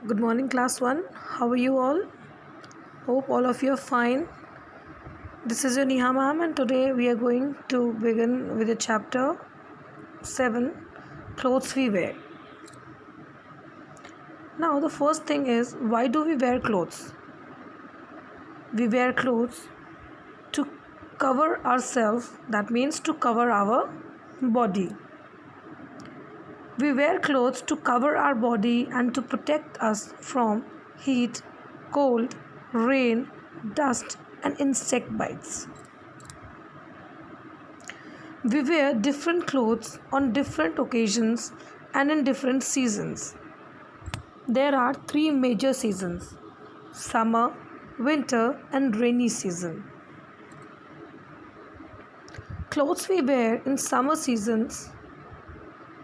Good morning, class 1. How are you all? Hope all of you are fine. This is your Neha ma'am, and today we are going to begin with the chapter 7, Clothes We Wear. Now, the first thing is, why do we wear clothes? We wear clothes to cover ourselves, that means to cover our body. We wear clothes to cover our body and to protect us from heat, cold, rain, dust, and insect bites. We wear different clothes on different occasions and in different seasons. There are 3 major seasons: summer, winter, and rainy season. Clothes we wear in summer seasons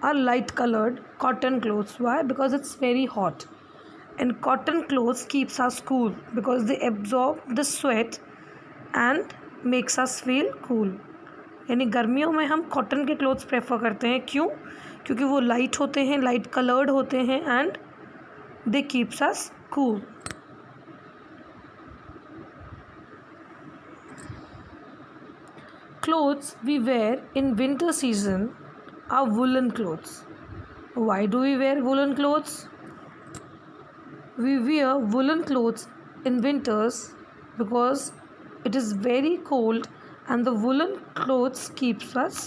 are light colored cotton clothes. Why? Because it's very hot, and cotton clothes keeps us cool because they absorb the sweat and makes us feel cool. यानी गर्मियों में हम cotton के clothes prefer करते हैं. क्यों? क्योंकि वो लाइट होते हैं, लाइट कलर्ड होते हैं and they keeps us cool. Clothes we wear in winter season are woolen clothes. Why do we wear woolen clothes? We wear woolen clothes in winters because it is very cold and the woolen clothes keeps us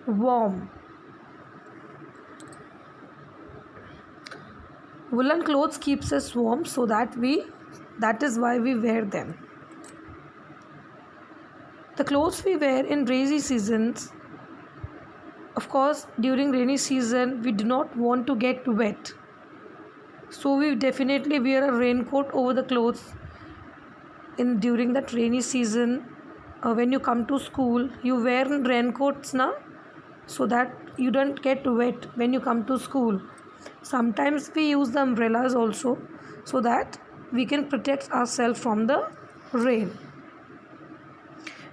warm. Woolen clothes keeps us warm, so that is why we wear them. The clothes we wear in rainy seasons, of course, during rainy season we do not want to get wet, so we definitely wear a raincoat over the clothes during that rainy season. When you come to school, you wear raincoats now, so that you don't get wet when you come to school. Sometimes we use the umbrellas also, so that we can protect ourselves from the rain.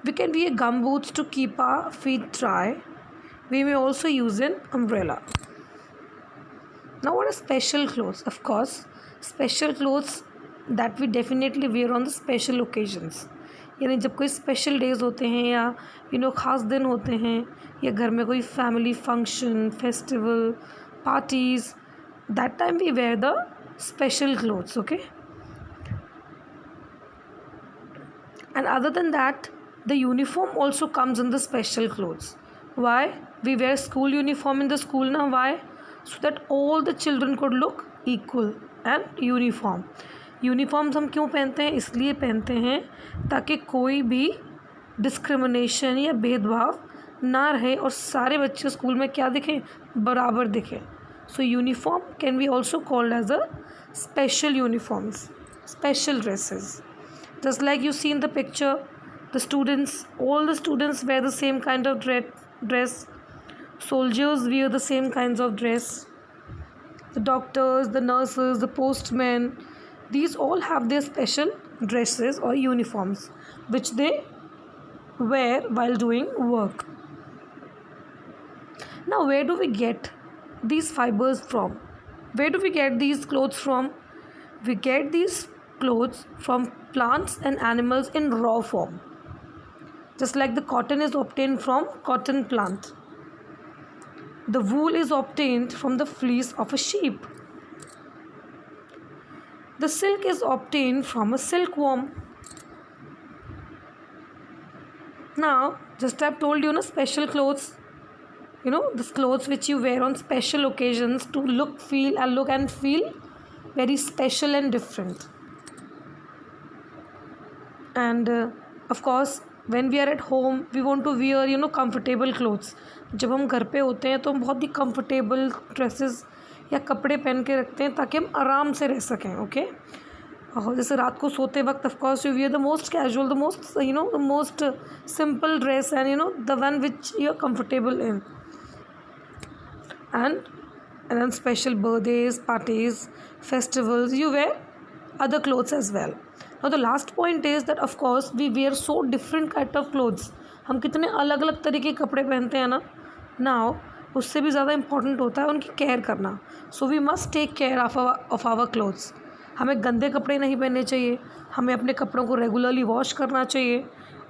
We can wear gumboots to keep our feet dry. We may also use an umbrella. Now, what are special clothes? Of course, special clothes that we definitely wear on the special occasions. यानी जब कोई special days होते हैं या ख़ास दिन होते हैं या घर में कोई family function, festival, parties, that time we wear the special clothes, okay? And other than that, the uniform also comes in the special clothes. Why? We wear school uniform in the school now. Why? So that all the children could look equal and uniform. Uniforms हम क्यों पहनते हैं? इसलिए पहनते हैं ताकि कोई भी डिस्क्रिमिनेशन या भेदभाव ना रहे और सारे बच्चे स्कूल में क्या दिखें? बराबर दिखें. So uniform can be also called as a special uniforms, special dresses. Just like you see in the picture, the students, all the students wear the same kind of dress. Soldiers wear the same kinds of dress. The doctors, the nurses, the postmen, these all have their special dresses or uniforms which they wear while doing work. Now, where do we get these fibers from? Where do we get these clothes from? We get these clothes from plants and animals in raw form. Just like the cotton is obtained from cotton plant, the wool is obtained from the fleece of a sheep. The silk is obtained from a silkworm. Now, just I've told you, special clothes, the clothes which you wear on special occasions to look and feel very special and different. And of course, when we are at home, we want to wear comfortable clothes. जब हम घर पे होते हैं तो हम बहुत ही comfortable dresses या कपड़े पहन के रखते हैं ताकि हम आराम से रह सकें. ओके, और जैसे रात को सोते वक्त of course you wear the most casual, the most simple dress and the one which you are comfortable in. And then special birthdays, parties, festivals, you wear other clothes as well. Now the last point is that of course we wear so different kind of clothes. हम कितने अलग अलग तरीके के कपड़े पहनते हैं ना. Now उससे भी ज़्यादा इम्पॉर्टेंट होता है उनकी केयर करना. So we must take care of our clothes. हमें गंदे कपड़े नहीं पहनने चाहिए, हमें अपने कपड़ों को रेगुलरली वॉश करना चाहिए।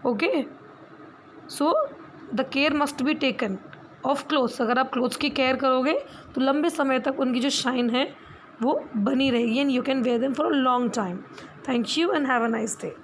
Okay, so the care must be taken of clothes. अगर आप क्लोथ्स की केयर करोगे तो लंबे समय तक उनकी जो शाइन है वो बनी रहेगी and you can wear them for a long time. Thank you and have a nice day.